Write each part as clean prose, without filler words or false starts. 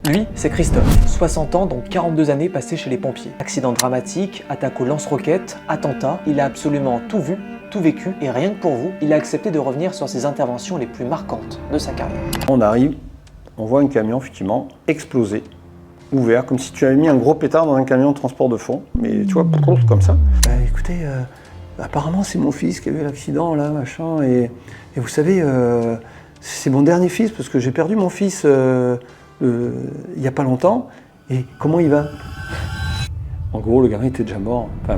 Lui, c'est Christophe, 60 ans, donc 42 années passées chez les pompiers. Accident dramatique, attaque au lance-roquettes, attentat, il a absolument tout vu, tout vécu, et rien que pour vous, il a accepté de revenir sur ses interventions les plus marquantes de sa carrière. On arrive, on voit un camion effectivement exploser, ouvert, comme si tu avais mis un gros pétard dans un camion de transport de fond, mais tu vois, comme ça. Écoutez, apparemment c'est mon fils qui a eu l'accident là, machin, et vous savez, c'est mon dernier fils parce que j'ai perdu mon fils il n'y a pas longtemps, et comment il va? En gros, le gamin était déjà mort. Enfin,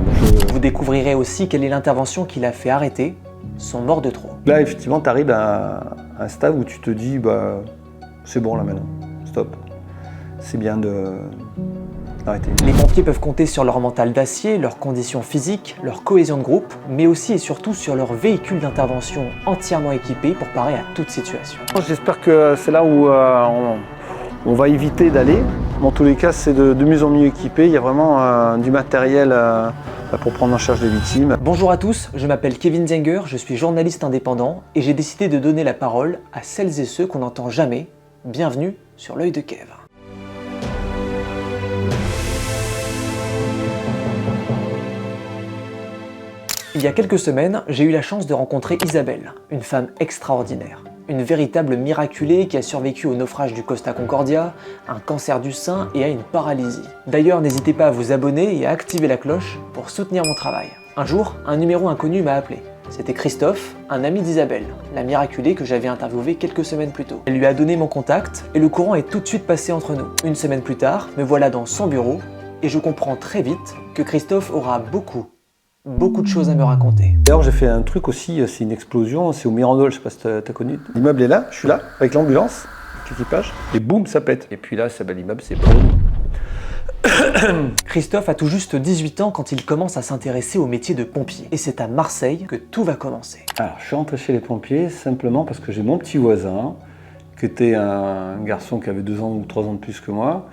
Vous découvrirez aussi quelle est l'intervention qui l'a fait arrêter son mort de trop. Là, effectivement, tu arrives à un stade où tu te dis, bah, c'est bon là maintenant, stop. C'est bien d'arrêter. Les pompiers peuvent compter sur leur mental d'acier, leurs conditions physiques, leur cohésion de groupe, mais aussi et surtout sur leur véhicule d'intervention entièrement équipé pour parer à toute situation. J'espère que c'est là où on va éviter d'aller. Dans tous les cas, c'est de mieux en mieux équipé. Il y a vraiment du matériel pour prendre en charge les victimes. Bonjour à tous, je m'appelle Kevin Zenger, je suis journaliste indépendant et j'ai décidé de donner la parole à celles et ceux qu'on n'entend jamais. Bienvenue sur l'œil de Kev. Il y a quelques semaines, j'ai eu la chance de rencontrer Isabelle, une femme extraordinaire. Une véritable miraculée qui a survécu au naufrage du Costa Concordia, un cancer du sein et à une paralysie. D'ailleurs, n'hésitez pas à vous abonner et à activer la cloche pour soutenir mon travail. Un jour, un numéro inconnu m'a appelé. C'était Christophe, un ami d'Isabelle, la miraculée que j'avais interviewée quelques semaines plus tôt. Elle lui a donné mon contact et le courant est tout de suite passé entre nous. Une semaine plus tard, me voilà dans son bureau et je comprends très vite que Christophe aura beaucoup de choses à me raconter. D'ailleurs, j'ai fait un truc aussi, c'est une explosion, c'est au Mirandol, je sais pas si t'as connu. L'immeuble est là, je suis là, avec l'ambulance, avec l'équipage, et boum, ça pète. Et puis là, ça bel immeuble, c'est pas Christophe a tout juste 18 ans quand il commence à s'intéresser au métier de pompier. Et c'est à Marseille que tout va commencer. Alors, je suis rentré chez les pompiers simplement parce que j'ai mon petit voisin, qui était un garçon qui avait 2 ans ou 3 ans de plus que moi,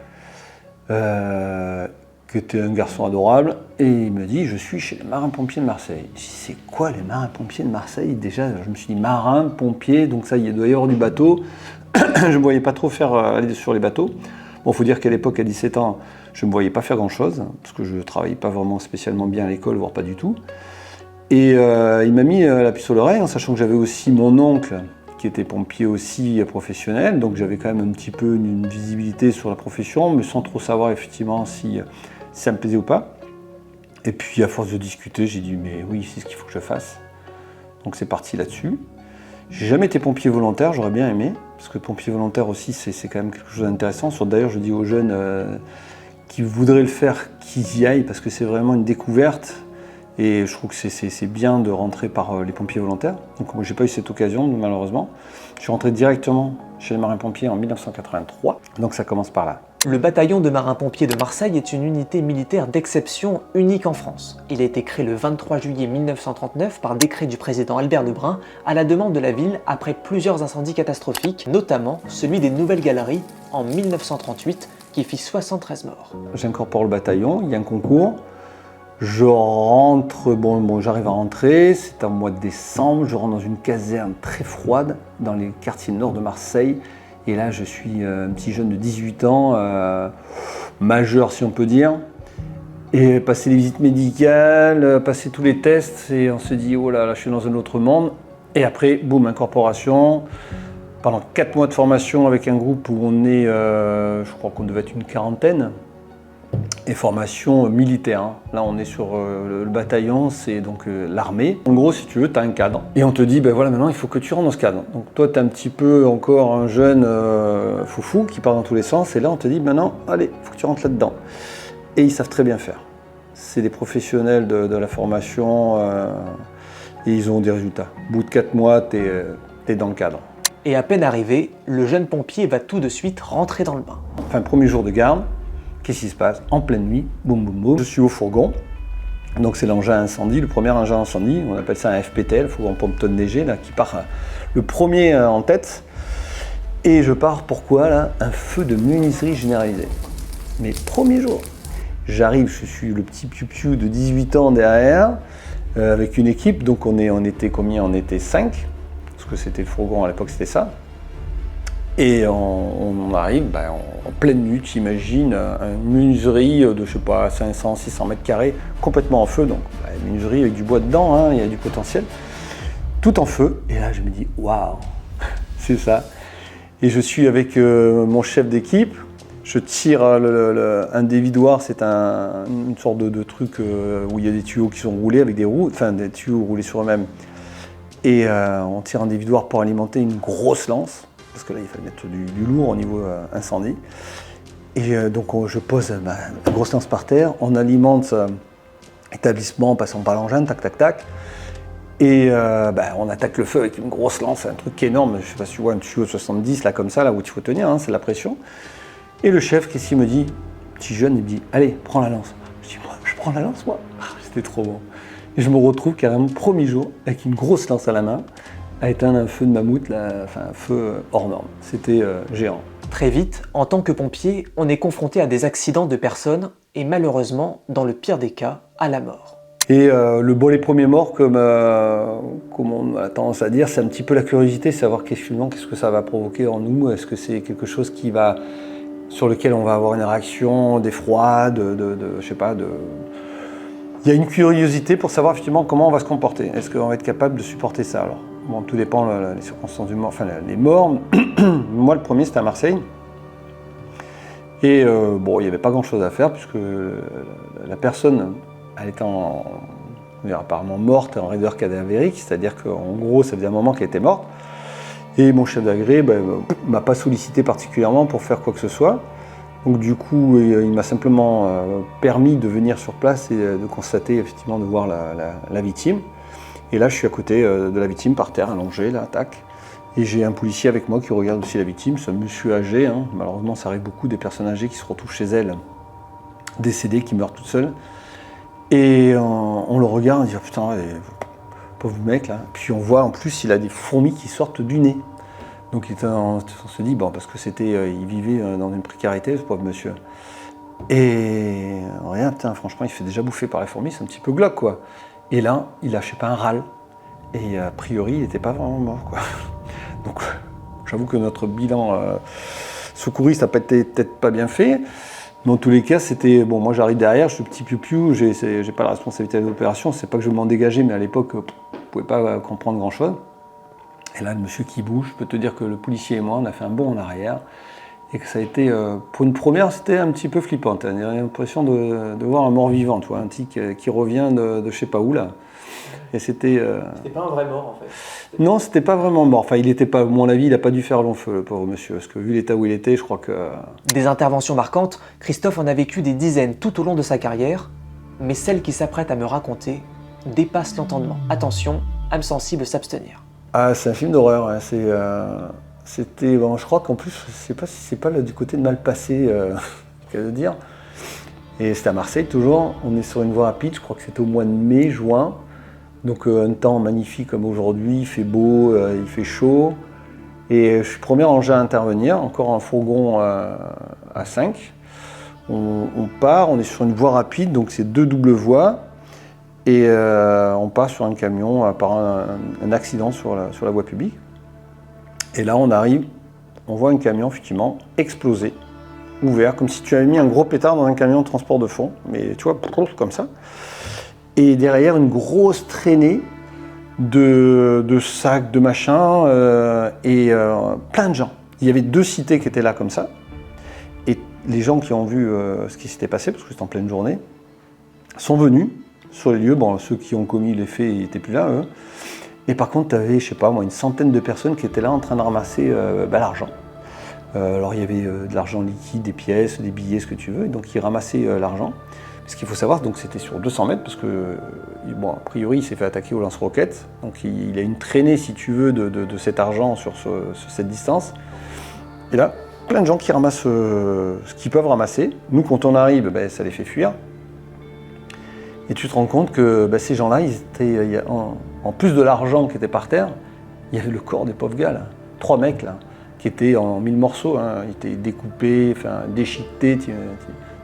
qui était un garçon adorable, et il me dit, je suis chez les marins-pompiers de Marseille. Je dis, c'est quoi les marins-pompiers de Marseille? Déjà, je me suis dit, marin, pompier, donc ça, il doit y avoir du bateau. Je ne me voyais pas trop faire aller sur les bateaux. Bon, il faut dire qu'à l'époque, à 17 ans, je ne me voyais pas faire grand-chose, parce que je ne travaillais pas vraiment spécialement bien à l'école, voire pas du tout. Et il m'a mis la puce à l'oreille, en sachant que j'avais aussi mon oncle, qui était pompier aussi professionnel, donc j'avais quand même un petit peu une visibilité sur la profession, mais sans trop savoir effectivement si ça me plaisait ou pas. Et puis à force de discuter, j'ai dit mais oui, c'est ce qu'il faut que je fasse. Donc c'est parti là-dessus. J'ai jamais été pompier volontaire, j'aurais bien aimé, parce que pompier volontaire aussi c'est quand même quelque chose d'intéressant. D'ailleurs je dis aux jeunes qui voudraient le faire qu'ils y aillent, parce que c'est vraiment une découverte. Et je trouve que c'est bien de rentrer par les pompiers volontaires. Donc moi j'ai pas eu cette occasion malheureusement. Je suis rentré directement chez les marins-pompiers en 1983, donc ça commence par là. Le bataillon de marins-pompiers de Marseille est une unité militaire d'exception unique en France. Il a été créé le 23 juillet 1939 par décret du président Albert Lebrun à la demande de la ville après plusieurs incendies catastrophiques, notamment celui des Nouvelles Galeries en 1938 qui fit 73 morts. J'incorpore le bataillon, il y a un concours. Je rentre, j'arrive à rentrer, c'est en mois de décembre, je rentre dans une caserne très froide dans les quartiers nord de Marseille. Et là, je suis un petit jeune de 18 ans, majeur si on peut dire. Et passer les visites médicales, passer tous les tests, et on se dit, oh là là, je suis dans un autre monde. Et après, boum, incorporation. Pendant 4 mois de formation avec un groupe où on est, je crois qu'on devait être une quarantaine. Et formation militaire. Hein. Là, on est sur le bataillon, c'est donc l'armée. En gros, si tu veux, tu as un cadre. Et on te dit, ben voilà, maintenant, il faut que tu rentres dans ce cadre. Donc toi, tu es un petit peu encore un jeune foufou qui part dans tous les sens. Et là, on te dit, maintenant, allez, il faut que tu rentres là-dedans. Et ils savent très bien faire. C'est des professionnels de la formation et ils ont des résultats. Au bout de 4 mois, tu es dans le cadre. Et à peine arrivé, le jeune pompier va tout de suite rentrer dans le bain. Enfin, premier jour de garde. Qu'est-ce qui se passe? En pleine nuit, boum boum boum, je suis au fourgon. Donc c'est l'engin incendie, le premier engin incendie, on appelle ça un FPTL, fourgon pompe tonne léger, là, qui part le premier en tête. Et je pars, pourquoi là? Un feu de menuiserie généralisé. Mais premier jour, j'arrive, je suis le petit piou-piou de 18 ans derrière, avec une équipe, donc on était combien? On était 5, parce que c'était le fourgon à l'époque, c'était ça. Et on arrive en pleine nuit, t'imagines, une menuiserie de, je sais pas, 500, 600 mètres carrés, complètement en feu. Donc, une menuiserie avec du bois dedans, hein, il y a du potentiel. Tout en feu. Et là, je me dis, waouh, c'est ça. Et je suis avec mon chef d'équipe. Je tire un dévidoir, c'est une sorte de truc où il y a des tuyaux qui sont roulés avec des roues, enfin des tuyaux roulés sur eux-mêmes. Et on tire un dévidoir pour alimenter une grosse lance. Parce que là, il fallait mettre du lourd au niveau incendie. Et donc, je pose ma grosse lance par terre, on alimente l'établissement en passant par l'engin, tac, tac, tac. Et on attaque le feu avec une grosse lance, un truc énorme. Je ne sais pas si tu vois un tuyau 70, là, comme ça, là où il faut tenir, hein, c'est la pression. Et le chef, qu'est-ce qu'il me dit? Petit jeune, il me dit, allez, prends la lance. Je dis, moi, je prends la lance, moi. C'était trop bon. Et je me retrouve carrément, premier jour, avec une grosse lance à la main, à éteindre un feu de mammouth, là, enfin un feu hors norme. C'était géant. Très vite, en tant que pompier, on est confronté à des accidents de personnes et malheureusement, dans le pire des cas, à la mort. Et les premiers morts, comme on a tendance à dire, c'est un petit peu la curiosité, savoir qu'est-ce que ça va provoquer en nous. Est-ce que c'est quelque chose sur lequel on va avoir une réaction d'effroi, je sais pas, Il y a une curiosité pour savoir effectivement comment on va se comporter. Est-ce qu'on va être capable de supporter ça alors? Bon, tout dépend des circonstances du mort, enfin les morts. Moi, le premier, c'était à Marseille. Et il n'y avait pas grand-chose à faire puisque la personne, elle était apparemment morte en raideur cadavérique, c'est-à-dire qu'en gros, ça faisait un moment qu'elle était morte. Et mon chef d'agré m'a pas sollicité particulièrement pour faire quoi que ce soit. Donc du coup, il m'a simplement permis de venir sur place et de constater, effectivement, de voir la victime. Et là, je suis à côté de la victime, par terre, allongée, là, tac. Et j'ai un policier avec moi qui regarde aussi la victime, c'est un monsieur âgé. Hein. Malheureusement, ça arrive beaucoup des personnes âgées qui se retrouvent chez elles, décédées, qui meurent toutes seules. Et on le regarde, on dit, oh, putain, pauvre mec, là. Puis on voit, en plus, il a des fourmis qui sortent du nez. Donc on se dit, bon, parce que il vivait dans une précarité, ce pauvre monsieur. Et rien, putain, franchement, il se fait déjà bouffer par les fourmis, c'est un petit peu glauque, quoi. Et là, il a, je sais pas, un râle. Et a priori, il n'était pas vraiment mort, quoi. Donc, j'avoue que notre bilan secouriste n'a peut-être pas bien fait. Mais en tous les cas, c'était... Bon, moi, j'arrive derrière, je suis petit piou-piou, j'ai pas la responsabilité de l'opération. C'est pas que je veux m'en dégager, mais à l'époque, je ne pouvais pas comprendre grand-chose. Et là, le monsieur qui bouge, je peux te dire que le policier et moi, on a fait un bond en arrière. Et que ça a été, pour une première, c'était un petit peu flippant. On a l'impression de voir un mort-vivant, tu vois, un tic qui revient de je sais pas où, là. Et c'était... C'était pas un vrai mort, en fait. Non, c'était pas vraiment mort. Enfin, il était pas, à mon avis, il n'a pas dû faire long feu, le pauvre monsieur. Parce que vu l'état où il était, je crois que... Des interventions marquantes, Christophe en a vécu des dizaines tout au long de sa carrière, mais celle qui s'apprête à me raconter dépasse l'entendement. Attention, âme sensible s'abstenir. Ah, c'est un film d'horreur, hein. C'était, bon, je crois qu'en plus, je sais pas si c'est pas du côté de mal passé, qu'à le dire. Et c'était à Marseille toujours, on est sur une voie rapide, je crois que c'était au mois de mai, juin. Donc un temps magnifique comme aujourd'hui, il fait beau, il fait chaud. Et je suis premier engin à intervenir, encore un fourgon à 5. On part, on est sur une voie rapide, donc c'est 2 doubles voies. Et on passe sur un camion par un accident sur la voie publique. Et là, on arrive, on voit un camion, effectivement, exploser, ouvert, comme si tu avais mis un gros pétard dans un camion de transport de fond, mais tu vois, comme ça. Et derrière, une grosse traînée de sacs, de machins, et plein de gens. Il y avait 2 cités qui étaient là, comme ça. Et les gens qui ont vu ce qui s'était passé, parce que c'était en pleine journée, sont venus sur les lieux. Bon, ceux qui ont commis les faits, ils n'étaient plus là, eux. Et par contre, tu avais, je sais pas moi, une centaine de personnes qui étaient là en train de ramasser l'argent. Alors il y avait de l'argent liquide, des pièces, des billets, ce que tu veux. Et donc ils ramassaient l'argent. Ce qu'il faut savoir, donc c'était sur 200 mètres, parce que, bon, a priori, il s'est fait attaquer au lance-roquettes. Donc il a une traînée, si tu veux, de cet argent sur cette distance. Et là, plein de gens qui ramassent ce qu'ils peuvent ramasser. Nous, quand on arrive, ça les fait fuir. Et tu te rends compte que ces gens-là, ils étaient, en plus de l'argent qui était par terre, il y avait le corps des pauvres gars, là. 3 mecs, là, qui étaient en 1000 morceaux, hein. Ils étaient découpés, enfin, déchiquetés.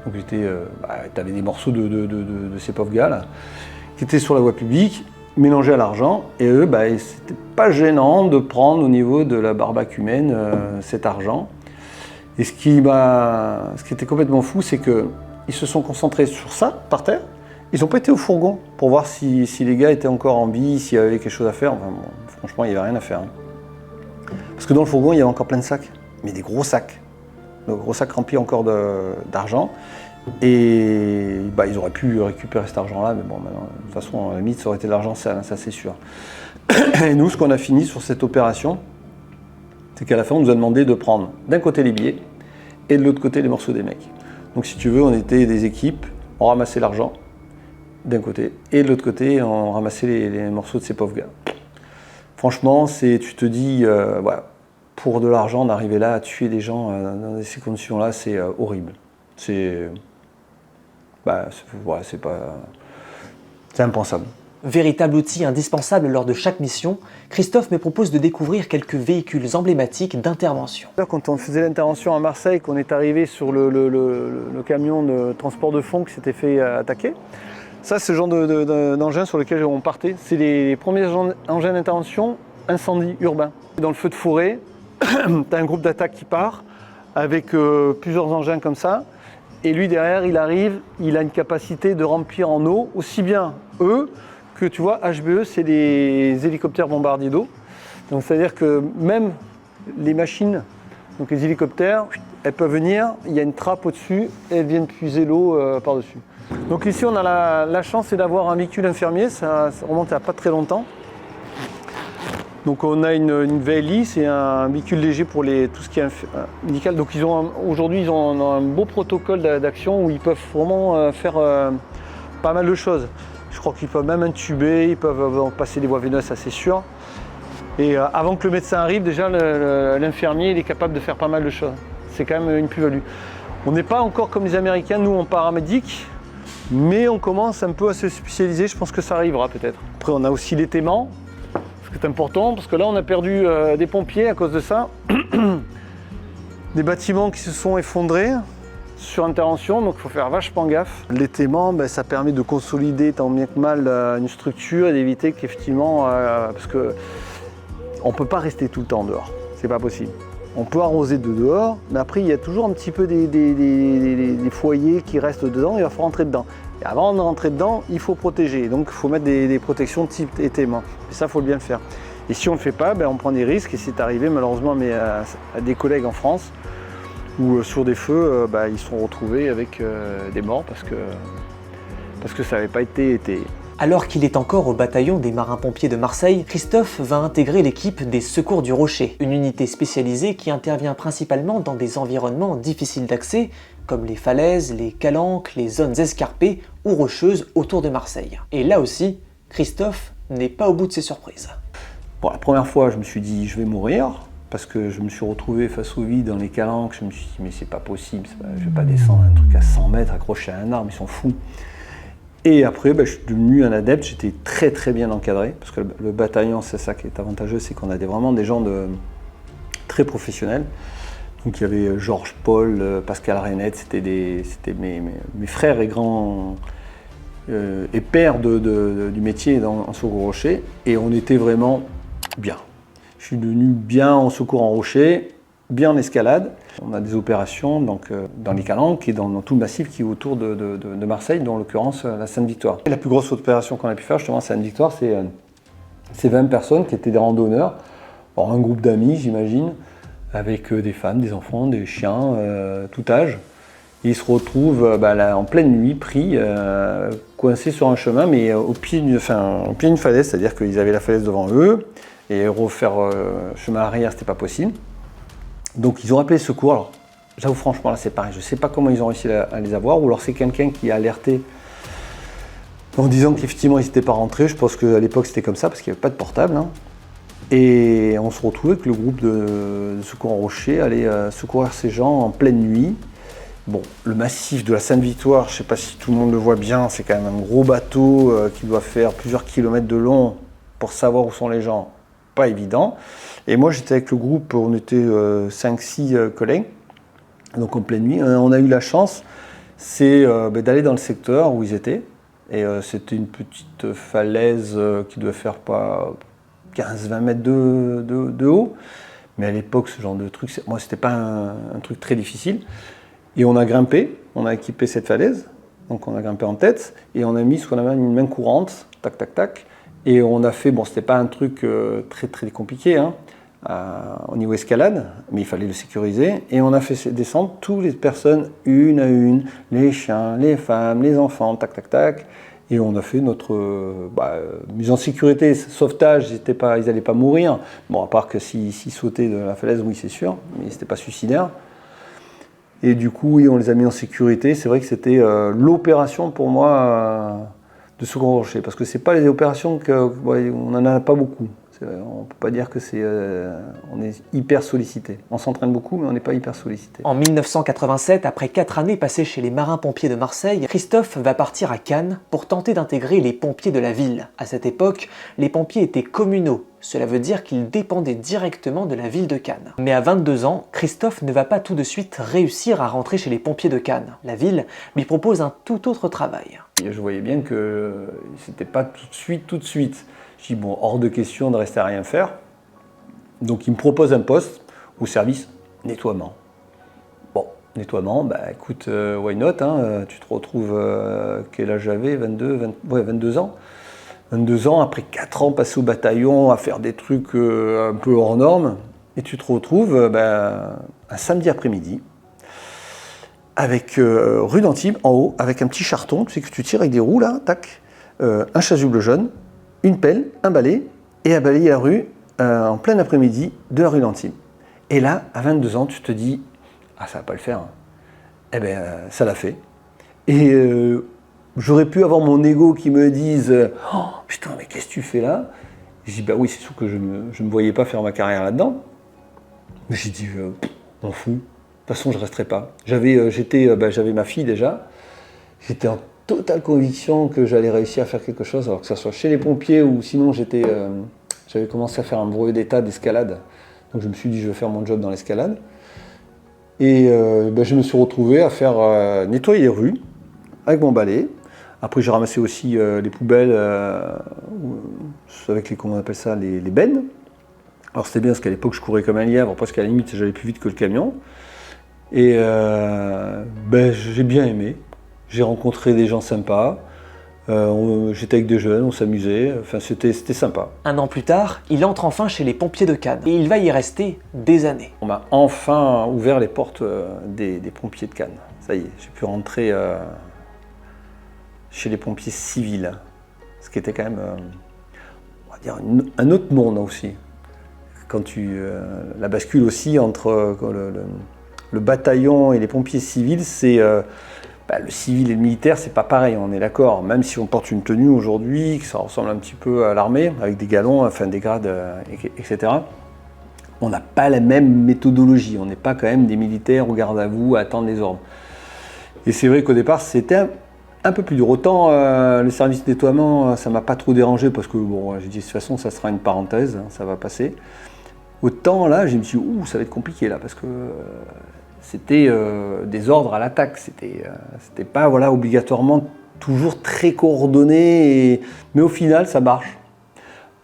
Donc tu avais des morceaux de ces pauvres gars, là, qui étaient sur la voie publique. mélangé à l'argent. Et eux, c'était pas gênant de prendre au niveau de la barbacumène cet argent. Et ce qui était complètement fou, c'est qu'ils se sont concentrés sur ça, par terre. Ils n'ont pas été au fourgon pour voir si les gars étaient encore en vie, s'il y avait quelque chose à faire. Enfin, bon, franchement, il n'y avait rien à faire. Hein. Parce que dans le fourgon, il y avait encore plein de sacs, mais des gros sacs. De gros sacs remplis encore d'argent. Et ils auraient pu récupérer cet argent-là, mais bon, maintenant, de toute façon, à la limite, ça aurait été de l'argent, ça c'est sûr. Et nous, ce qu'on a fini sur cette opération, c'est qu'à la fin, on nous a demandé de prendre d'un côté les billets et de l'autre côté les morceaux des mecs. Donc si tu veux, on était des équipes, on ramassait l'argent d'un côté et de l'autre côté, on ramassait les morceaux de ces pauvres gars. Franchement, tu te dis, pour de l'argent, d'arriver là à tuer des gens dans ces conditions-là, c'est horrible. C'est impensable. Véritable outil indispensable lors de chaque mission, Christophe me propose de découvrir quelques véhicules emblématiques d'intervention. Quand on faisait l'intervention à Marseille, qu'on est arrivé sur le camion de transport de fonds qui s'était fait attaquer, ça c'est le genre d'engin sur lequel on partait. C'est les premiers engins d'intervention incendie urbain. Dans le feu de forêt, tu as un groupe d'attaque qui part avec plusieurs engins comme ça. Et lui derrière, il arrive, il a une capacité de remplir en eau aussi bien eux que tu vois, HBE, c'est des hélicoptères bombardiers d'eau. Donc c'est-à-dire que même les machines, donc les hélicoptères, elles peuvent venir, il y a une trappe au-dessus et elles viennent puiser l'eau par-dessus. Donc ici, on a la chance d'avoir un véhicule infirmier, ça remonte à pas très longtemps. Donc on a une VLI, c'est un véhicule léger pour tout ce qui est médical. Donc aujourd'hui, ils ont un beau protocole d'action où ils peuvent vraiment faire pas mal de choses. Je crois qu'ils peuvent même intuber, ils peuvent passer des voies veineuses, ça c'est sûr. Et avant que le médecin arrive, déjà l'infirmier il est capable de faire pas mal de choses. C'est quand même une plus-value. On n'est pas encore comme les Américains, nous en paramédic, mais on commence un peu à se spécialiser, je pense que ça arrivera peut-être. Après on a aussi l'étaiement, ce qui est important, parce que là on a perdu des pompiers à cause de ça. Des bâtiments qui se sont effondrés sur intervention, donc il faut faire vachement gaffe. L'étaiement, ça permet de consolider tant bien que mal une structure et d'éviter qu'effectivement, parce que on ne peut pas rester tout le temps dehors, c'est pas possible. On peut arroser de dehors, mais après il y a toujours un petit peu des foyers qui restent dedans, il va falloir rentrer dedans. Et avant de rentrer dedans, il faut protéger, donc il faut mettre des protections type étaiement. Et ça, il faut bien le faire. Et si on ne le fait pas, on prend des risques, et c'est arrivé malheureusement à des collègues en France, où sur des feux, ils se sont retrouvés avec des morts parce que ça n'avait pas été étayé. Alors qu'il est encore au bataillon des marins-pompiers de Marseille, Christophe va intégrer l'équipe des Secours du Rocher, une unité spécialisée qui intervient principalement dans des environnements difficiles d'accès, comme les falaises, les calanques, les zones escarpées ou rocheuses autour de Marseille. Et là aussi, Christophe n'est pas au bout de ses surprises. Bon, la première fois, je me suis dit, je vais mourir. Parce que je me suis retrouvé face au vide dans les calanques, je me suis dit mais c'est pas possible, je vais pas descendre un truc à 100 mètres accroché à un arbre, ils sont fous. Et après je suis devenu un adepte, j'étais très très bien encadré, parce que le bataillon c'est ça qui est avantageux, c'est qu'on a vraiment des gens très professionnels. Donc il y avait Georges Paul, Pascal Reynette, c'était mes frères et grands et pères du métier en Secours Rocher, et on était vraiment bien. Je suis devenu bien en secours en rocher, bien en escalade. On a des opérations donc, dans les Calanques et dans tout le massif qui est autour de Marseille, dont en l'occurrence la Sainte-Victoire. Et la plus grosse opération qu'on a pu faire justement à Sainte-Victoire, c'est 20 personnes qui étaient des randonneurs, alors, un groupe d'amis j'imagine, avec des femmes, des enfants, des chiens, tout âge. Et ils se retrouvent là, en pleine nuit, pris, coincés sur un chemin, mais au pied d'une falaise, c'est-à-dire qu'ils avaient la falaise devant eux. Et refaire chemin arrière, c'était pas possible. Donc ils ont appelé les secours. Alors, j'avoue franchement, là c'est pareil, je sais pas comment ils ont réussi à les avoir, ou alors c'est quelqu'un qui a alerté en disant qu'effectivement ils n'étaient pas rentrés. Je pense qu'à l'époque c'était comme ça, parce qu'il n'y avait pas de portable. Hein. Et on se retrouvait que le groupe de secours en rocher allait secourir ces gens en pleine nuit. Bon, le massif de la Sainte-Victoire, je sais pas si tout le monde le voit bien, c'est quand même un gros bateau qui doit faire plusieurs kilomètres de long pour savoir où sont les gens. Pas évident. Et moi j'étais avec le groupe, on était 5-6 collègues, donc en pleine nuit. On a eu la chance, c'est d'aller dans le secteur où ils étaient, Et c'était une petite falaise qui devait faire pas 15-20 mètres de haut. Mais à l'époque, ce genre de truc, moi, c'était pas un truc très difficile. Et on a grimpé, on a équipé cette falaise. Donc on a grimpé en tête et on a mis ce qu'on appelle une main courante, tac, tac, tac. Et on a fait, bon, c'était pas un truc très, très compliqué, hein, au niveau escalade, mais il fallait le sécuriser. Et on a fait descendre toutes les personnes, une à une, les chiens, les femmes, les enfants, tac, tac, tac. Et on a fait notre mise en sécurité, sauvetage, ils n'allaient pas mourir. Bon, à part que s'ils sautaient de la falaise, oui, c'est sûr, mais c'était pas suicidaire. Et du coup, oui, on les a mis en sécurité. C'est vrai que c'était l'opération pour moi de secours rocher, parce que c'est pas les opérations on n'en a pas beaucoup. On peut pas dire que on est hyper sollicité. On s'entraîne beaucoup, mais on n'est pas hyper sollicité. En 1987, après 4 années passées chez les marins-pompiers de Marseille, Christophe va partir à Cannes pour tenter d'intégrer les pompiers de la ville. À cette époque, les pompiers étaient communaux. Cela veut dire qu'ils dépendaient directement de la ville de Cannes. Mais à 22 ans, Christophe ne va pas tout de suite réussir à rentrer chez les pompiers de Cannes. La ville lui propose un tout autre travail. Et je voyais bien que c'était pas tout de suite. Je dis bon, hors de question de rester à rien faire. Donc il me propose un poste au service nettoiement. Bon, nettoiement, écoute, why not, hein, tu te retrouves, quel âge j'avais, 22 ans. 22 ans, après 4 ans passés au bataillon, à faire des trucs un peu hors normes, et tu te retrouves un samedi après-midi, avec rue d'Antibes, en haut, avec un petit charton, tu sais que tu tires avec des roues là, tac, un chasuble jaune, une pelle, un balai, et à balayer la rue en plein après-midi de la rue d'Antibes. Et là, à 22 ans, tu te dis, ah ça va pas le faire. Eh bien, ça l'a fait. Et j'aurais pu avoir mon ego qui me dise, oh putain, mais qu'est-ce que tu fais là? J'ai dit, bah oui, c'est sûr que je ne me voyais pas faire ma carrière là-dedans. Mais j'ai dit, m'en fous. De toute façon, je ne resterai pas. J'avais ma fille déjà. J'étais en totale conviction que j'allais réussir à faire quelque chose, alors que ce soit chez les pompiers ou sinon j'avais commencé à faire un brevet d'état d'escalade. Donc je me suis dit, je vais faire mon job dans l'escalade. Et je me suis retrouvé à faire nettoyer les rues avec mon balai. Après, j'ai ramassé aussi les poubelles avec comment on appelle ça, les bennes. Alors c'était bien parce qu'à l'époque, je courais comme un lièvre, parce qu'à la limite, j'allais plus vite que le camion. Et j'ai bien aimé. J'ai rencontré des gens sympas. J'étais avec des jeunes, on s'amusait. Enfin, c'était sympa. Un an plus tard, il entre enfin chez les pompiers de Cannes. Et il va y rester des années. On m'a enfin ouvert les portes des pompiers de Cannes. Ça y est, j'ai pu rentrer chez les pompiers civils. Ce qui était quand même, on va dire, un autre monde aussi. Quand la bascule aussi entre le bataillon et les pompiers civils, c'est le civil et le militaire, c'est pas pareil, on est d'accord. Même si on porte une tenue aujourd'hui, que ça ressemble un petit peu à l'armée, avec des galons, enfin des grades, etc. On n'a pas la même méthodologie. On n'est pas quand même des militaires au garde à vous à attendre les ordres. Et c'est vrai qu'au départ, c'était un peu plus dur. Autant le service de nettoiement, ça m'a pas trop dérangé parce que bon, j'ai dit de toute façon, ça sera une parenthèse, hein, ça va passer. Autant là, je me suis dit, ça va être compliqué là, parce que c'était des ordres à l'attaque. C'était pas obligatoirement toujours très coordonné, mais au final, ça marche.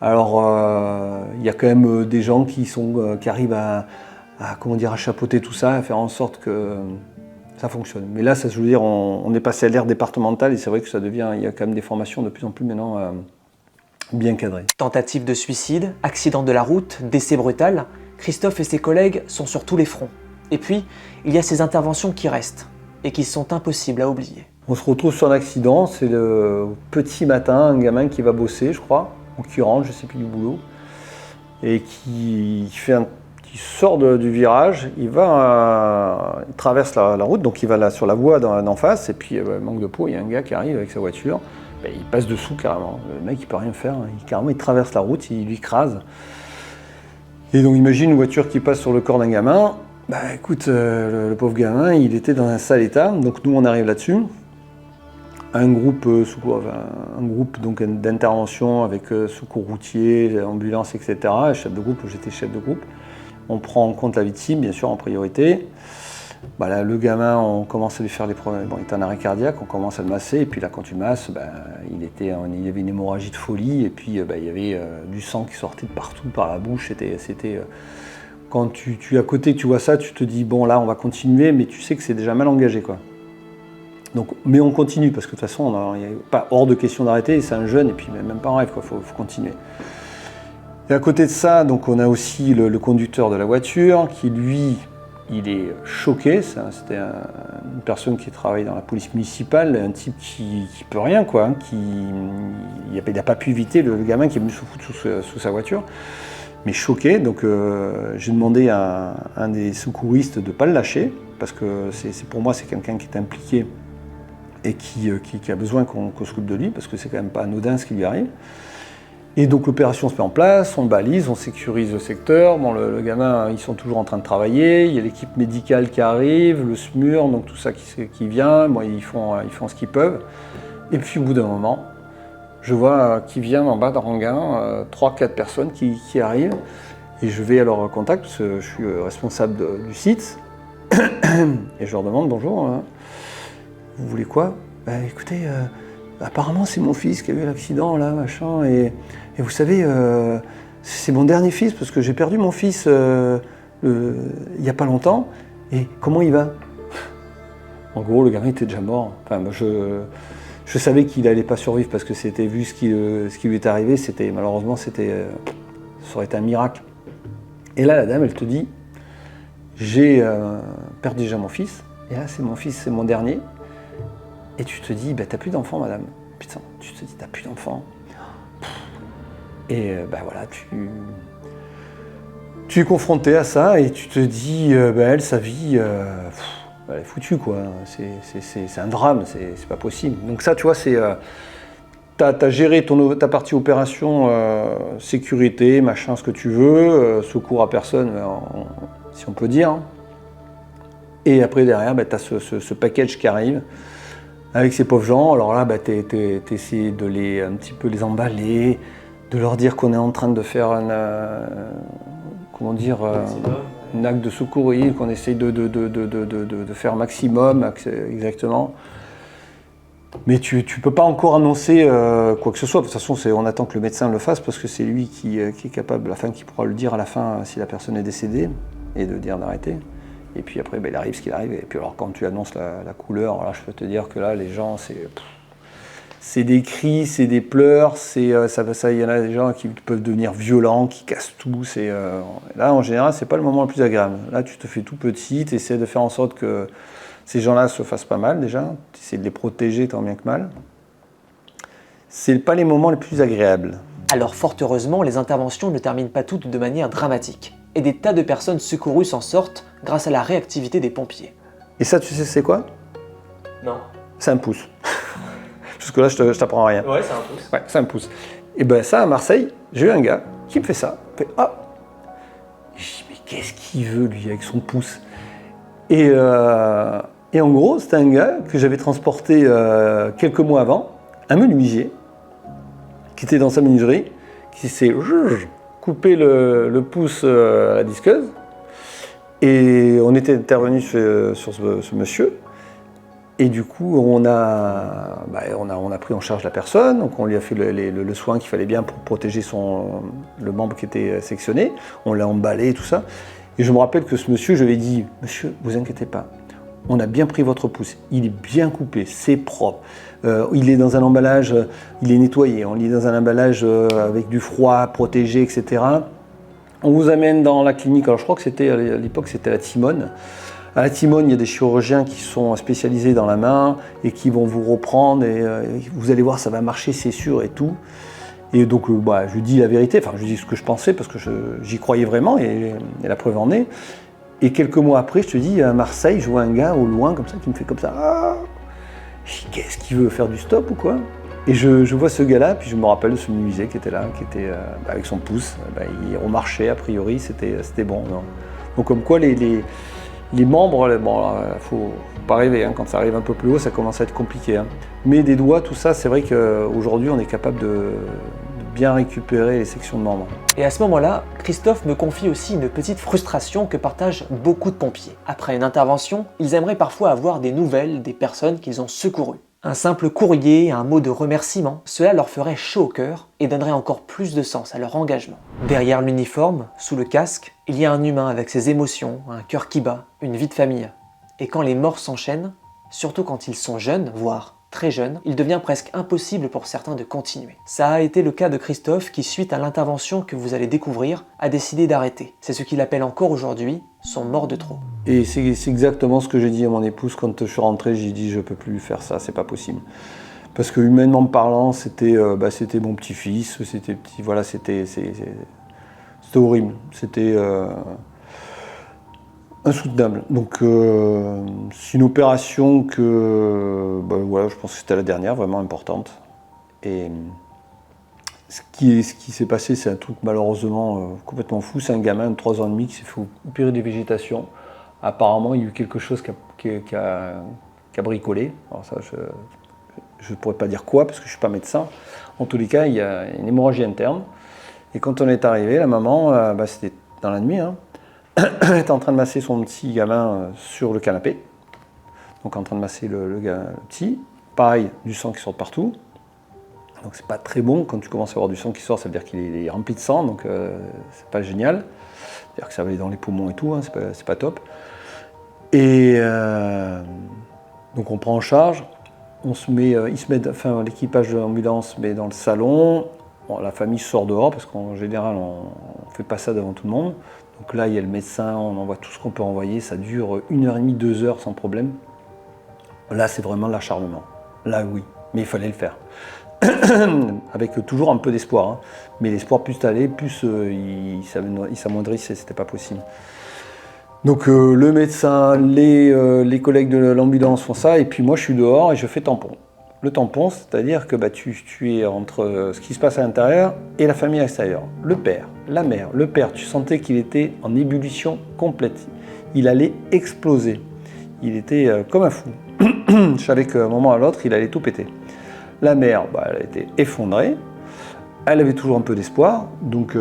Alors, il y a quand même des gens qui arrivent à chapeauter tout ça, à faire en sorte que ça fonctionne. Mais là, je veux dire, on est passé à l'ère départementale et c'est vrai que il y a quand même des formations de plus en plus maintenant bien cadrées. Tentative de suicide, accident de la route, décès brutal, Christophe et ses collègues sont sur tous les fronts. Et puis, il y a ces interventions qui restent et qui sont impossibles à oublier. On se retrouve sur un accident, c'est le petit matin, un gamin qui va bosser, je crois, ou qui rentre, je ne sais plus du boulot, et qui sort du virage, il traverse la route, donc il va là sur la voie d'en face, et puis manque de peau, il y a un gars qui arrive avec sa voiture, il passe dessous carrément. Le mec il peut rien faire, il traverse la route, il lui écrase. Et donc imagine une voiture qui passe sur le corps d'un gamin, écoute, le pauvre gamin, il était dans un sale état, donc nous on arrive là-dessus. Un groupe donc d'intervention avec secours routier, ambulance, etc. Chef de groupe, j'étais chef de groupe. On prend en compte la victime, bien sûr, en priorité. Bah là, le gamin, on commence à lui faire des problèmes. Bon, il était en arrêt cardiaque, on commence à le masser, et puis là, quand tu masses, il y avait une hémorragie de folie, et puis il y avait du sang qui sortait de partout par la bouche. Quand tu es à côté, tu vois ça, tu te dis, bon là, on va continuer, mais tu sais que c'est déjà mal engagé, quoi. Donc, mais on continue, parce que de toute façon, il n'y a pas hors de question d'arrêter, c'est un jeune, et puis même pas en rêve, quoi, faut continuer. Et à côté de ça, donc, on a aussi le conducteur de la voiture, qui lui, il est choqué. C'était une personne qui travaille dans la police municipale, un type qui peut rien, quoi, hein, il n'a pas pu éviter le gamin qui est venu se foutre sous sa voiture, mais choqué. Donc j'ai demandé à un des secouristes de ne pas le lâcher, parce que pour moi c'est quelqu'un qui est impliqué et qui a besoin qu'on s'occupe de lui, parce que c'est quand même pas anodin ce qui lui arrive. Et donc l'opération se met en place, on balise, on sécurise le secteur. Bon, le gamin, ils sont toujours en train de travailler, il y a l'équipe médicale qui arrive, le SMUR, donc tout ça qui vient. Bon, ils font ce qu'ils peuvent. Et puis au bout d'un moment, je vois qu'il vient en bas d'Aranguin, 3-4 personnes qui arrivent. Et je vais à leur contact, parce que je suis responsable du site. Et je leur demande, bonjour, vous voulez quoi? Écoutez, apparemment c'est mon fils qui a eu l'accident là, machin, et vous savez, c'est mon dernier fils, parce que j'ai perdu mon fils il n'y a pas longtemps, et comment il va? En gros, le gamin était déjà mort. Enfin, je savais qu'il n'allait pas survivre, parce que c'était vu ce qui lui est arrivé, malheureusement, ça aurait été un miracle. Et là, la dame, elle te dit, j'ai perdu déjà mon fils, et là, c'est mon fils, c'est mon dernier. Et tu te dis, t'as plus d'enfant, madame. Putain, tu te dis, t'as plus d'enfant. Et voilà, tu es confronté à ça, et tu te dis, elle, sa vie, elle est foutue, quoi. C'est un drame, c'est pas possible. Donc ça, tu vois, t'as géré ta partie opération, sécurité, machin, ce que tu veux, secours à personne, si on peut dire. Et après, derrière, t'as ce package qui arrive, avec ces pauvres gens. Alors là, t'essaies de un petit peu les emballer, de leur dire qu'on est en train de faire un acte de secourir, qu'on essaye de faire maximum, exactement. Mais tu peux pas encore annoncer quoi que ce soit. De toute façon, on attend que le médecin le fasse, parce que c'est lui qui est capable, qui pourra le dire à la fin si la personne est décédée, et de dire d'arrêter. Et puis après, il arrive ce qu'il arrive. Et puis alors, quand tu annonces la couleur, là, je peux te dire que là, les gens, c'est des cris, c'est des pleurs, il y en a des gens qui peuvent devenir violents, qui cassent tout. Là, en général, c'est pas le moment le plus agréable. Là, tu te fais tout petit, tu essaies de faire en sorte que ces gens-là se fassent pas mal, déjà. Tu essaies de les protéger tant bien que mal. C'est pas les moments les plus agréables. Alors, fort heureusement, les interventions ne terminent pas toutes de manière dramatique. Et des tas de personnes secourues s'en sortent grâce à la réactivité des pompiers. Et ça, tu sais c'est quoi? Non. C'est un pouce. Jusque-là, je t'apprends rien. Ouais, c'est un pouce. Ouais, c'est un pouce. Et ça, à Marseille, j'ai eu un gars qui me fait ça. Il fait, ah. Je dis, mais qu'est-ce qu'il veut, lui, avec son pouce? Et en gros, c'était un gars que j'avais transporté quelques mois avant, un menuisier, qui était dans sa menuiserie, qui s'est coupé le pouce à la disqueuse. Et on était intervenu sur ce monsieur. Et du coup, on a pris en charge la personne. Donc on lui a fait le soin qu'il fallait bien pour protéger le membre qui était sectionné. On l'a emballé et tout ça. Et je me rappelle que ce monsieur, je lui ai dit, monsieur, vous inquiétez pas, on a bien pris votre pouce. Il est bien coupé, c'est propre. Il est dans un emballage, il est nettoyé. On est dans un emballage avec du froid, protégé, etc. On vous amène dans la clinique. Alors je crois que à l'époque, c'était la Timone. À la Timone, il y a des chirurgiens qui sont spécialisés dans la main et qui vont vous reprendre. Et vous allez voir, ça va marcher, c'est sûr et tout. Et donc, je lui dis la vérité. Enfin, je lui dis ce que je pensais parce que j'y croyais vraiment et la preuve en est. Et quelques mois après, je te dis, à Marseille, je vois un gars au loin comme ça qui me fait comme ça. Ah, je dis, qu'est-ce qu'il veut faire du stop ou quoi? Et je vois ce gars-là, puis je me rappelle de ce menuisier qui était là, qui était avec son pouce. Il remarchait, a priori, c'était bon. Non. Donc comme quoi les membres, faut pas rêver, hein, quand ça arrive un peu plus haut, ça commence à être compliqué. Hein. Mais des doigts, tout ça, c'est vrai qu'aujourd'hui, on est capable de bien récupérer les sections de membres. Et à ce moment-là, Christophe me confie aussi une petite frustration que partagent beaucoup de pompiers. Après une intervention, ils aimeraient parfois avoir des nouvelles des personnes qu'ils ont secourues. Un simple courrier, un mot de remerciement, cela leur ferait chaud au cœur et donnerait encore plus de sens à leur engagement. Derrière l'uniforme, sous le casque, il y a un humain avec ses émotions, un cœur qui bat, une vie de famille. Et quand les morts s'enchaînent, surtout quand ils sont jeunes, voire très jeunes, il devient presque impossible pour certains de continuer. Ça a été le cas de Christophe qui, suite à l'intervention que vous allez découvrir, a décidé d'arrêter. C'est ce qu'il appelle encore aujourd'hui son mort de trop. Et c'est exactement ce que j'ai dit à mon épouse quand je suis rentré, j'ai dit je peux plus faire ça, c'est pas possible. Parce que humainement parlant, c'était mon petit-fils, c'était horrible, c'était insoutenable. Donc c'est une opération que je pense que c'était la dernière, vraiment importante. Et ce qui s'est passé, c'est un truc malheureusement complètement fou. C'est un gamin de 3 ans et demi qui s'est fait opérer des végétations. Apparemment, il y a eu quelque chose qui a bricolé. Alors ça, je ne pourrais pas dire quoi parce que je ne suis pas médecin. En tous les cas, il y a une hémorragie interne. Et quand on est arrivé, la maman, c'était dans la nuit, hein, elle était en train de masser son petit gamin sur le canapé. Donc en train de masser le petit. Pareil, du sang qui sort de partout. Donc c'est pas très bon. Quand tu commences à avoir du sang qui sort, ça veut dire qu'il est rempli de sang. Donc c'est pas génial. C'est-à-dire que ça va aller dans les poumons et tout, hein, c'est pas top. Et donc on prend en charge. On se met, l'équipage de l'ambulance met dans le salon. Bon, la famille sort dehors parce qu'en général on fait pas ça devant tout le monde. Donc là il y a le médecin, on envoie tout ce qu'on peut envoyer. Ça dure 1h30, 2 heures sans problème. Là c'est vraiment l'acharnement. Là oui, mais il fallait le faire. Avec toujours un peu d'espoir, hein. Mais l'espoir plus t'allais, plus il s'amoindrissait, c'était pas possible. Donc le médecin, les collègues de l'ambulance font ça, et puis moi je suis dehors et je fais tampon. Le tampon, c'est-à-dire que tu es entre ce qui se passe à l'intérieur et la famille à l'extérieur. Le père, la mère, le père, tu sentais qu'il était en ébullition complète. Il allait exploser. Il était comme un fou. Je savais qu'à un moment à l'autre, il allait tout péter. La mère, elle était effondrée. Elle avait toujours un peu d'espoir. Donc,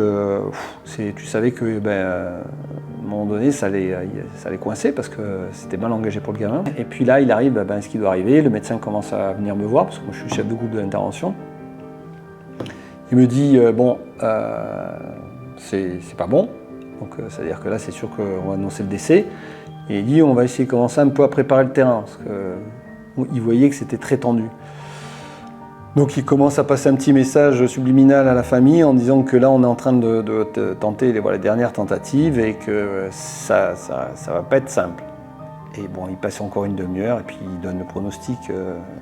tu savais que, à un moment donné, ça allait coincer parce que c'était mal engagé pour le gamin. Et puis là, il arrive ce qui doit arriver. Le médecin commence à venir me voir parce que moi, je suis chef de groupe de l'intervention. Il me dit c'est pas bon. Donc, c'est-à-dire que là, c'est sûr qu'on va annoncer le décès. Et il dit on va essayer de commencer un peu à préparer le terrain parce qu'il voyait que c'était très tendu. Donc il commence à passer un petit message subliminal à la famille en disant que là on est en train de tenter les dernières tentatives et que ça va pas être simple. Et bon, il passe encore une demi-heure et puis il donne le pronostic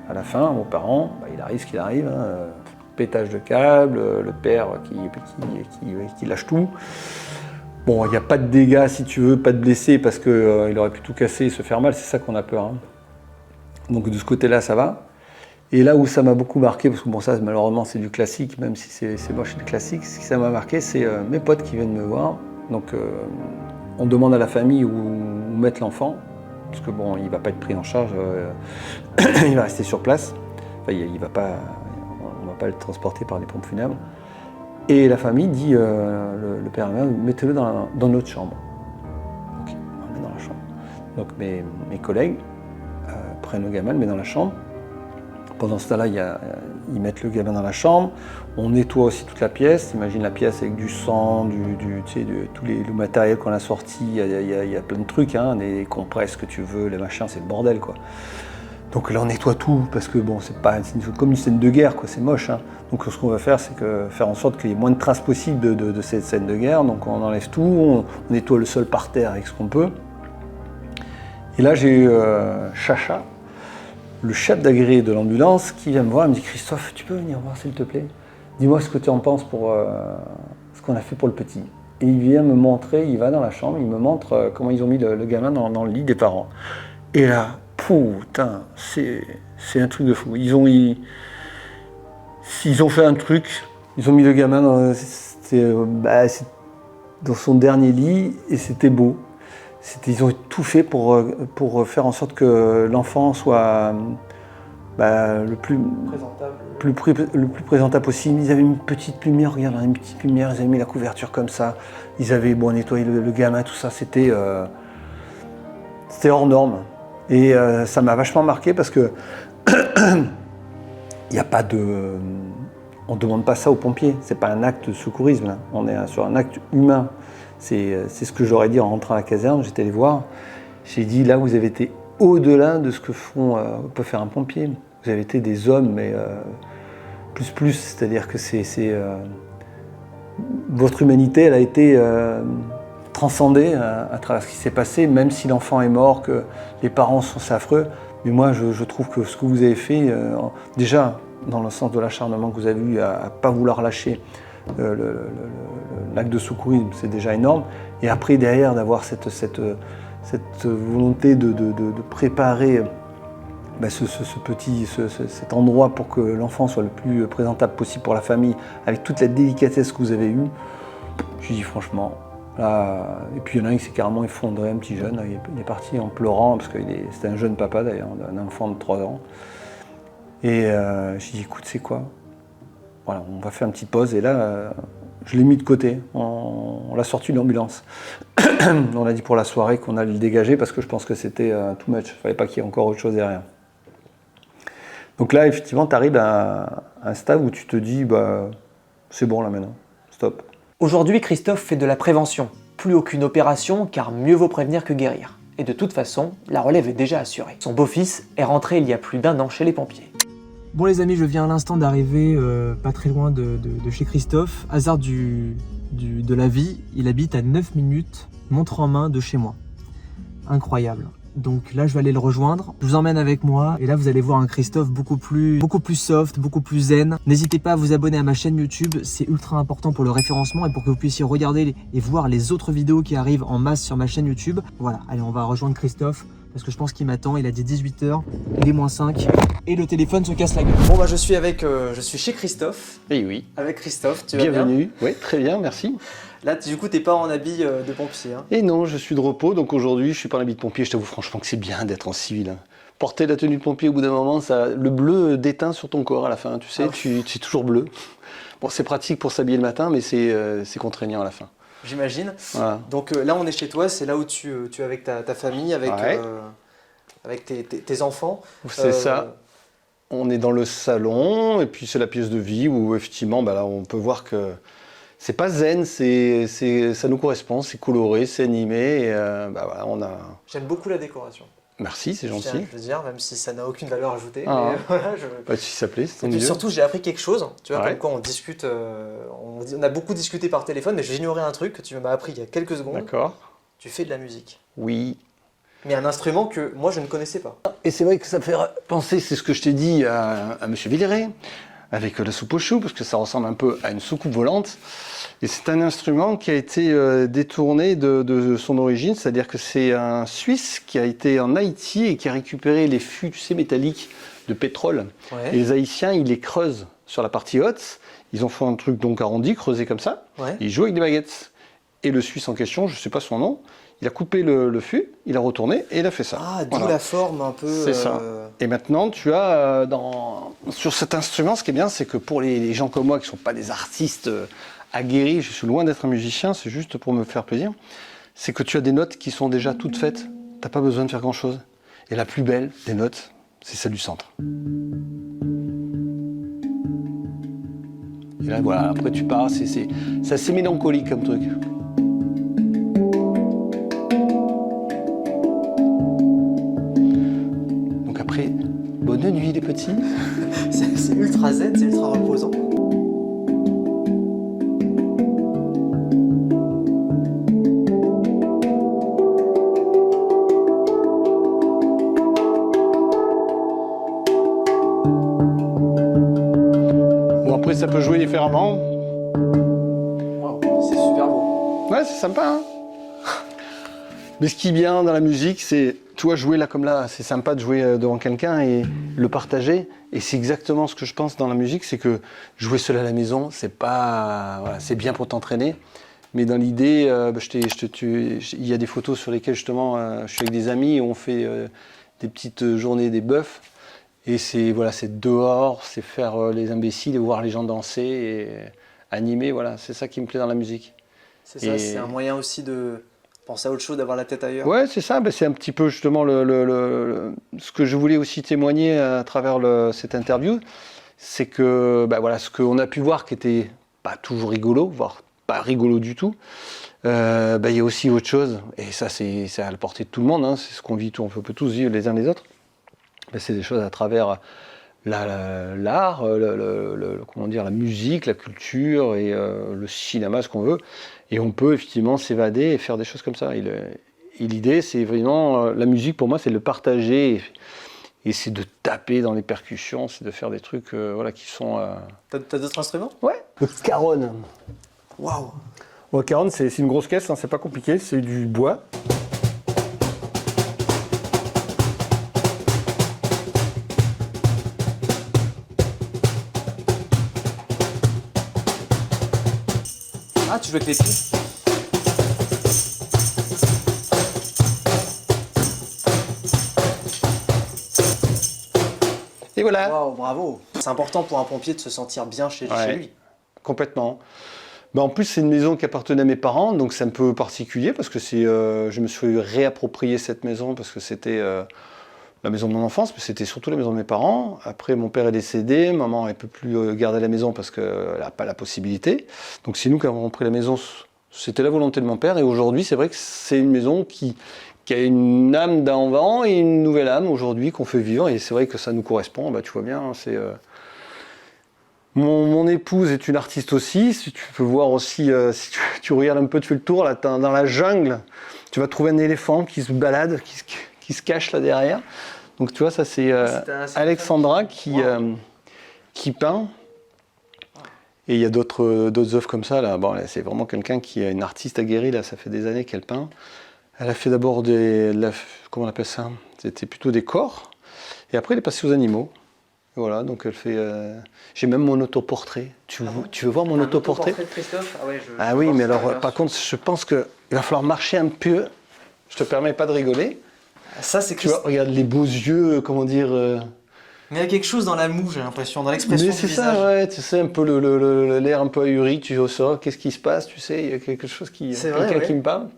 à la fin aux parents. Il arrive ce qu'il arrive, hein, pétage de câble, le père qui lâche tout. Bon, il n'y a pas de dégâts si tu veux, pas de blessés parce qu'il aurait pu tout casser et se faire mal, c'est ça qu'on a peur. Hein. Donc de ce côté-là ça va. Et là où ça m'a beaucoup marqué, parce que bon ça malheureusement c'est du classique, même si c'est moche c'est du classique, ce qui ça m'a marqué c'est mes potes qui viennent me voir. Donc on demande à la famille où mettre l'enfant, parce que bon il va pas être pris en charge, il va rester sur place. Enfin, on va pas le transporter par les pompes funèbres. Et la famille dit, le père et la mère, mettez-le dans notre chambre. Ok, on le met dans la chambre. Donc mes collègues prennent le gamin, le mettent dans la chambre. Pendant ce temps-là, ils mettent le gamin dans la chambre, on nettoie aussi toute la pièce. Imagine la pièce avec du sang, tout le matériel qu'on a sorti, il y a plein de trucs, hein, des compresses que tu veux, les machins, c'est le bordel quoi. Donc là on nettoie tout, parce que bon, c'est comme une scène de guerre, quoi, c'est moche. Hein. Donc ce qu'on va faire, c'est faire en sorte qu'il y ait moins de traces possibles de cette scène de guerre. Donc on enlève tout, on nettoie le sol par terre avec ce qu'on peut. Et là j'ai Chacha, le chef d'agréé de l'ambulance, qui vient me voir et me dit « Christophe, tu peux venir voir s'il te plaît? Dis-moi ce que tu en penses pour ce qu'on a fait pour le petit. » Et il vient me montrer, il va dans la chambre, il me montre comment ils ont mis le gamin dans le lit des parents. Et là, putain, c'est un truc de fou. Ils ont fait un truc, ils ont mis le gamin dans son dernier lit et c'était beau. Ils ont tout fait pour faire en sorte que l'enfant soit le plus présentable possible. Ils avaient une petite lumière, regarde, une petite lumière, ils avaient mis la couverture comme ça. Ils avaient nettoyé le gamin, tout ça, c'était hors norme. Et ça m'a vachement marqué parce que il n'y a pas de... On ne demande pas ça aux pompiers, c'est pas un acte de secourisme, là. On est sur un acte humain. C'est ce que j'aurais dit en rentrant à la caserne, j'étais allé voir. J'ai dit, là, vous avez été au-delà de ce que peut faire un pompier. Vous avez été des hommes, mais plus, c'est-à-dire que votre humanité, elle a été transcendée à travers ce qui s'est passé, même si l'enfant est mort, que les parents c'est affreux. Mais moi, je trouve que ce que vous avez fait, déjà, dans le sens de l'acharnement que vous avez eu à ne pas vouloir lâcher l'acte de secourisme, c'est déjà énorme. Et après, derrière, d'avoir cette volonté de préparer cet endroit pour que l'enfant soit le plus présentable possible pour la famille, avec toute la délicatesse que vous avez eue, je dis franchement, là, et puis il y en a un qui s'est carrément effondré, un petit jeune, il est parti en pleurant, parce que c'était un jeune papa d'ailleurs, un enfant de 3 ans. Et j'ai dit, écoute, c'est quoi? Voilà, on va faire une petite pause, et là, je l'ai mis de côté, on l'a sorti de l'ambulance. On a dit pour la soirée qu'on allait le dégager, parce que je pense que c'était too much, il ne fallait pas qu'il y ait encore autre chose derrière. Donc là, effectivement, tu arrives à un stade où tu te dis, c'est bon là maintenant, stop. Aujourd'hui, Christophe fait de la prévention. Plus aucune opération, car mieux vaut prévenir que guérir. Et de toute façon, la relève est déjà assurée. Son beau-fils est rentré il y a plus d'1 an chez les pompiers. Bon les amis, je viens à l'instant d'arriver pas très loin de chez Christophe. Hasard de la vie, il habite à 9 minutes, montre en main, de chez moi. Incroyable. Donc là, je vais aller le rejoindre. Je vous emmène avec moi. Et là, vous allez voir un Christophe beaucoup plus soft, beaucoup plus zen. N'hésitez pas à vous abonner à ma chaîne YouTube. C'est ultra important pour le référencement et pour que vous puissiez regarder et voir les autres vidéos qui arrivent en masse sur ma chaîne YouTube. Voilà, allez, on va rejoindre Christophe parce que je pense qu'il m'attend. Il a dit 18 h, il est -5 et le téléphone se casse la gueule. Bon, je suis chez Christophe. Et oui. Avec Christophe, tu vas bien? Bienvenue. Oui, très bien, merci. Là, du coup, t'es pas en habit de pompier. Hein. Et non, je suis de repos, donc aujourd'hui, je suis pas en habit de pompier. Je t'avoue franchement que c'est bien d'être en civil. Hein. Porter la tenue de pompier, au bout d'un moment, le bleu déteint sur ton corps à la fin. Tu sais, tu es toujours bleu. Bon, c'est pratique pour s'habiller le matin, mais c'est contraignant à la fin. J'imagine. Voilà. Donc là, on est chez toi. C'est là où tu es avec ta famille, avec tes enfants. C'est ça. On est dans le salon, et puis c'est la pièce de vie où, effectivement, là, on peut voir que c'est pas zen, ça nous correspond, c'est coloré, c'est animé, et voilà, on a... J'aime beaucoup la décoration. Merci, c'est gentil. Je veux dire, même si ça n'a aucune valeur ajoutée. Ah, mais voilà, Pas si ça plaît, c'est ton milieu. surtout, j'ai appris quelque chose. Tu vois, comme quoi on discute, on a beaucoup discuté par téléphone, mais j'ai ignoré un truc que tu m'as appris il y a quelques secondes. D'accord. Tu fais de la musique. Oui. Mais un instrument que moi, je ne connaissais pas. Et c'est vrai que ça me fait penser, c'est ce que je t'ai dit à M. Villeray, avec la soupe aux choux, parce que ça ressemble un peu à une soucoupe volante. Et c'est un instrument qui a été détourné de son origine, c'est-à-dire que c'est un Suisse qui a été en Haïti et qui a récupéré les fûts, tu sais, métalliques de pétrole. Ouais. Et les Haïtiens, ils les creusent sur la partie haute. Ils ont fait un truc donc arrondi, creusé comme ça. Ouais. Ils jouent avec des baguettes. Et le Suisse en question, je ne sais pas son nom, il a coupé le fût, il a retourné et il a fait ça. Ah, d'où la forme un peu... C'est ça. Et maintenant, tu as, sur cet instrument, ce qui est bien, c'est que pour les gens comme moi, qui ne sont pas des artistes aguerris, je suis loin d'être un musicien, c'est juste pour me faire plaisir, c'est que tu as des notes qui sont déjà toutes faites. Tu n'as pas besoin de faire grand-chose. Et la plus belle des notes, c'est celle du centre. Et là, voilà, après tu pars, c'est assez mélancolique comme truc. Bonne nuit les petits. C'est ultra zen, c'est ultra reposant. Bon après ça peut jouer différemment. Wow, c'est super beau. Ouais c'est sympa hein. Mais ce qui est bien dans la musique c'est... Tu vois, jouer là comme là, c'est sympa de jouer devant quelqu'un et le partager. Et c'est exactement ce que je pense dans la musique, c'est que jouer seul à la maison, c'est pas, voilà, c'est bien pour t'entraîner. Mais dans l'idée, il y a des photos sur lesquelles justement, je suis avec des amis et on fait des petites journées des bœufs. Et c'est dehors, c'est faire les imbéciles et voir les gens danser et animer, voilà, c'est ça qui me plaît dans la musique. C'est ça, c'est un moyen aussi de penser à autre chose, d'avoir la tête ailleurs. Ouais, c'est ça, c'est un petit peu justement ce que je voulais aussi témoigner à travers cette interview, c'est que ce qu'on a pu voir qui était pas toujours rigolo, voire pas rigolo du tout, il y a aussi autre chose, et ça c'est à la portée de tout le monde, hein, c'est ce qu'on vit, on peut tous vivre les uns les autres. C'est des choses à travers l'art, comment dire, la musique, la culture et le cinéma, ce qu'on veut. Et on peut effectivement s'évader et faire des choses comme ça. Et l'idée, c'est vraiment, la musique pour moi, c'est de le partager et c'est de taper dans les percussions, c'est de faire des trucs qui sont... T'as d'autres instruments? Ouais, le caron. Waouh! Le caron, c'est une grosse caisse, hein, c'est pas compliqué, c'est du bois. Ah, tu joues avec les pieds? Et voilà. Waouh, bravo! C'est important pour un pompier de se sentir bien chez lui. Complètement. En plus, c'est une maison qui appartenait à mes parents, donc c'est un peu particulier parce que je me suis réapproprié cette maison parce que c'était la maison de mon enfance, mais c'était surtout la maison de mes parents. Après, mon père est décédé, maman ne peut plus garder la maison parce qu'elle n'a pas la possibilité. Donc c'est nous qui avons repris la maison, c'était la volonté de mon père. Et aujourd'hui, c'est vrai que c'est une maison qui a une âme d'avant et une nouvelle âme aujourd'hui qu'on fait vivre. Et c'est vrai que ça nous correspond, tu vois bien, c'est... Mon épouse est une artiste aussi, si tu peux voir aussi, si tu regardes un peu, tu fais le tour, là, dans la jungle, tu vas trouver un éléphant qui se balade, qui se cache là derrière. Donc tu vois, ça c'est Alexandra qui peint. Et il y a d'autres œuvres comme ça, là. Bon, là, c'est vraiment quelqu'un qui est une artiste aguerrie, là, ça fait des années qu'elle peint. Elle a fait d'abord comment on appelle ça? C'était plutôt des corps. Et après, elle est passée aux animaux. Voilà, donc elle fait... J'ai même mon autoportrait. Tu veux voir mon autoportrait? De Christophe? Oui, mais alors, par contre, je pense qu'il va falloir marcher un peu. Je te permets pas de rigoler. Ça, c'est Tu vois, regarde les beaux yeux, comment dire... Mais il y a quelque chose dans la moue, j'ai l'impression, dans l'expression du visage. Mais c'est ça, ouais, tu sais, un peu l'air un peu ahuri, tu ressors, qu'est-ce qui se passe, tu sais, il y a quelque chose qui me parle.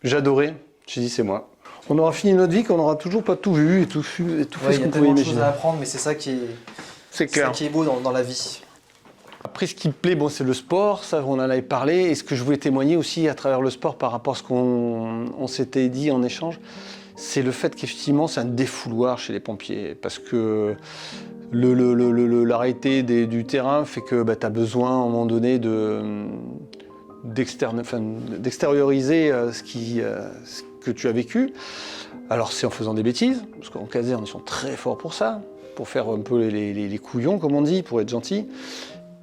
J'adorais, j'ai dit c'est moi. On aura fini notre vie qu'on n'aura toujours pas tout vu et tout fait ce qu'on pouvait imaginer. Il y a tellement de choses à apprendre, mais c'est ça qui est beau dans la vie. Après, ce qui me plaît, c'est le sport, ça on en avait parlé, et ce que je voulais témoigner aussi à travers le sport par rapport à ce qu'on s'était dit en échange, c'est le fait qu'effectivement c'est un défouloir chez les pompiers, parce que la réalité du terrain fait que tu as besoin à un moment donné d'extérioriser ce que tu as vécu. Alors c'est en faisant des bêtises, parce qu'en caserne ils sont très forts pour ça, pour faire un peu les couillons comme on dit, pour être gentil.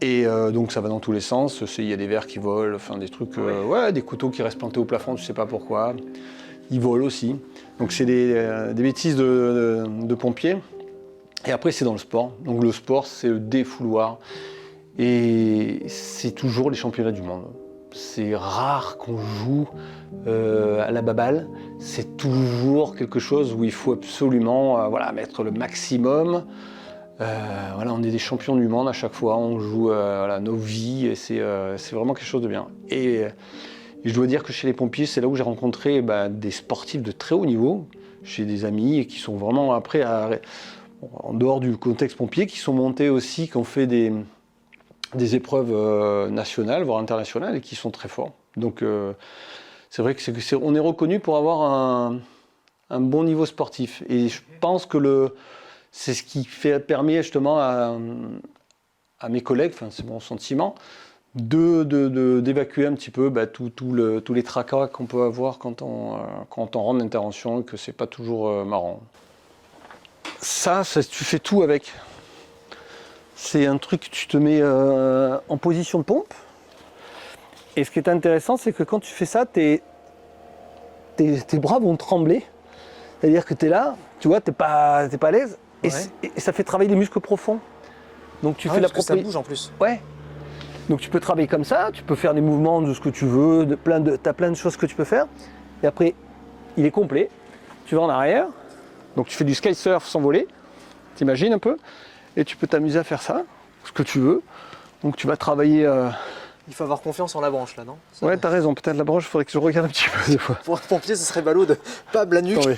Et donc ça va dans tous les sens, il y a des verres qui volent, enfin des trucs, des couteaux qui restent plantés au plafond, tu sais pas pourquoi. Ils volent aussi. Donc c'est des bêtises de pompiers. Et après c'est dans le sport. Donc le sport c'est le défouloir. Et c'est toujours les championnats du monde. C'est rare qu'on joue à la baballe. C'est toujours quelque chose où il faut absolument mettre le maximum. On est des champions du monde à chaque fois. On joue nos vies et c'est vraiment quelque chose de bien. Et je dois dire que chez les pompiers, c'est là où j'ai rencontré des sportifs de très haut niveau. J'ai des amis qui sont vraiment après, en dehors du contexte pompier, qui sont montés aussi, qui ont fait des épreuves nationales, voire internationales, et qui sont très forts. Donc c'est vrai qu'on est reconnu pour avoir un bon niveau sportif. Et je pense que c'est ce qui permet justement à mes collègues, c'est mon sentiment, d'évacuer un petit peu tous les tracas qu'on peut avoir quand on rentre d'intervention et que c'est pas toujours marrant. Ça, tu fais tout avec. C'est un truc que tu te mets en position de pompe. Et ce qui est intéressant, c'est que quand tu fais ça, tes bras vont trembler. C'est-à-dire que tu es là, tu vois, t'es pas à l'aise. Et ça fait travailler les muscles profonds. Donc tu fais la ça bouge en plus. Ouais. Donc tu peux travailler comme ça, tu peux faire des mouvements de ce que tu veux, t'as plein de choses que tu peux faire. Et après, il est complet. Tu vas en arrière. Donc tu fais du sky surf sans voler. T'imagines un peu? Et tu peux t'amuser à faire ça, ce que tu veux. Donc tu vas travailler... Il faut avoir confiance en la branche là, non? Ouais, t'as raison, peut-être la branche, il faudrait que je regarde un petit peu des fois. Pour un pompier, ce serait ballot de pas la nuque. Attends, oui.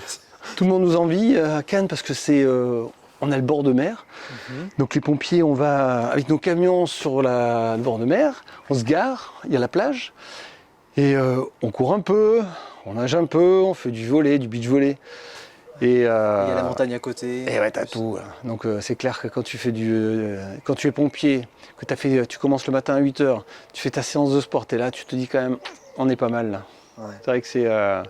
Tout le monde nous envie à Cannes parce que c'est... on a le bord de mer. Donc les pompiers, on va avec nos camions sur le bord de mer, on se gare, il y a la plage. Et on court un peu, on nage un peu, on fait du volley, du beach volley. Et, Il y a la montagne à côté. Et ouais, t'as tout. Donc c'est clair que quand tu fais quand tu es pompier, que tu commences le matin à 8h, tu fais ta séance de sport, et là tu te dis quand même, on est pas mal là. Ouais. C'est vrai que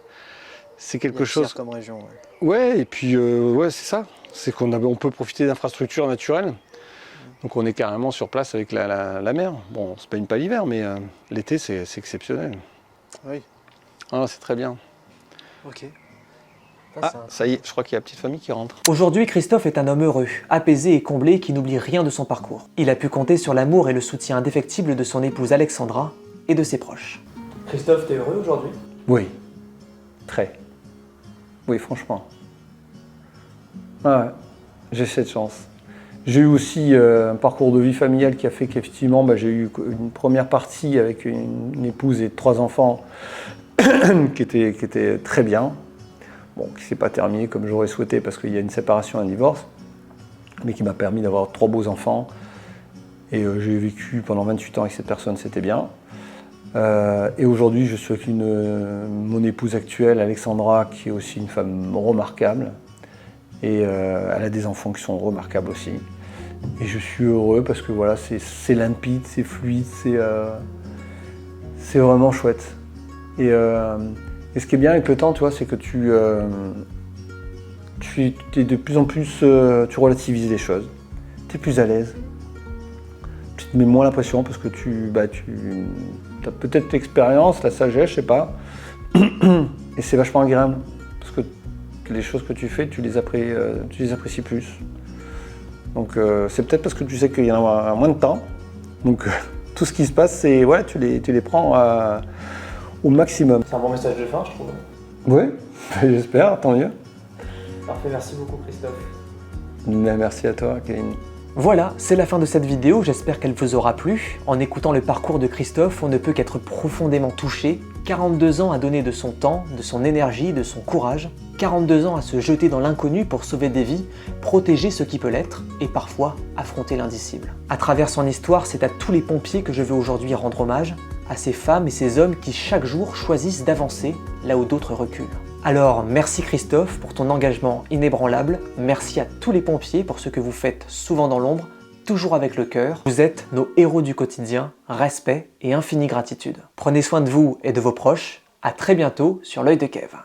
c'est quelque chose. Comme région. Ouais, et puis ouais, c'est ça. C'est on peut profiter d'infrastructures naturelles. Donc on est carrément sur place avec la mer. Bon, on se baigne pas l'hiver, mais l'été c'est exceptionnel. Oui. Ah, c'est très bien. Ok. Ah, ça y est, je crois qu'il y a la petite famille qui rentre. Aujourd'hui, Christophe est un homme heureux, apaisé et comblé qui n'oublie rien de son parcours. Il a pu compter sur l'amour et le soutien indéfectible de son épouse Alexandra et de ses proches. Christophe, t'es heureux aujourd'hui? Oui, très. Oui, franchement. Ah ouais, j'ai cette chance. J'ai eu aussi un parcours de vie familiale qui a fait qu'effectivement, j'ai eu une première partie avec une épouse et 3 enfants qui était très bien. Bon, qui ne s'est pas terminé comme j'aurais souhaité parce qu'il y a une séparation, un divorce, mais qui m'a permis d'avoir 3 beaux enfants. Et j'ai vécu pendant 28 ans avec cette personne, c'était bien. Et aujourd'hui, je suis avec mon épouse actuelle, Alexandra, qui est aussi une femme remarquable. Et elle a des enfants qui sont remarquables aussi. Et je suis heureux parce que voilà, c'est limpide, c'est fluide, c'est vraiment chouette. Et ce qui est bien avec le temps, tu vois, c'est que tu es de plus en plus, tu relativises les choses. Tu es plus à l'aise. Tu te mets moins la pression parce que tu as peut-être l'expérience, la sagesse, je sais pas. Et c'est vachement agréable. Parce que les choses que tu fais, tu les apprécies plus. Donc c'est peut-être parce que tu sais qu'il y en a moins de temps. Donc tout ce qui se passe, c'est ouais, tu les prends au maximum. C'est un bon message de fin, je trouve. Oui, j'espère, tant mieux. Parfait, merci beaucoup Christophe. Merci à toi, Kevin. Voilà, c'est la fin de cette vidéo, j'espère qu'elle vous aura plu. En écoutant le parcours de Christophe, on ne peut qu'être profondément touché. 42 ans à donner de son temps, de son énergie, de son courage. 42 ans à se jeter dans l'inconnu pour sauver des vies, protéger ce qui peut l'être, et parfois affronter l'indicible. À travers son histoire, c'est à tous les pompiers que je veux aujourd'hui rendre hommage, à ces femmes et ces hommes qui chaque jour choisissent d'avancer là où d'autres reculent. Alors merci Christophe pour ton engagement inébranlable, merci à tous les pompiers pour ce que vous faites souvent dans l'ombre, toujours avec le cœur. Vous êtes nos héros du quotidien, respect et infinie gratitude. Prenez soin de vous et de vos proches, à très bientôt sur l'œil de Kev.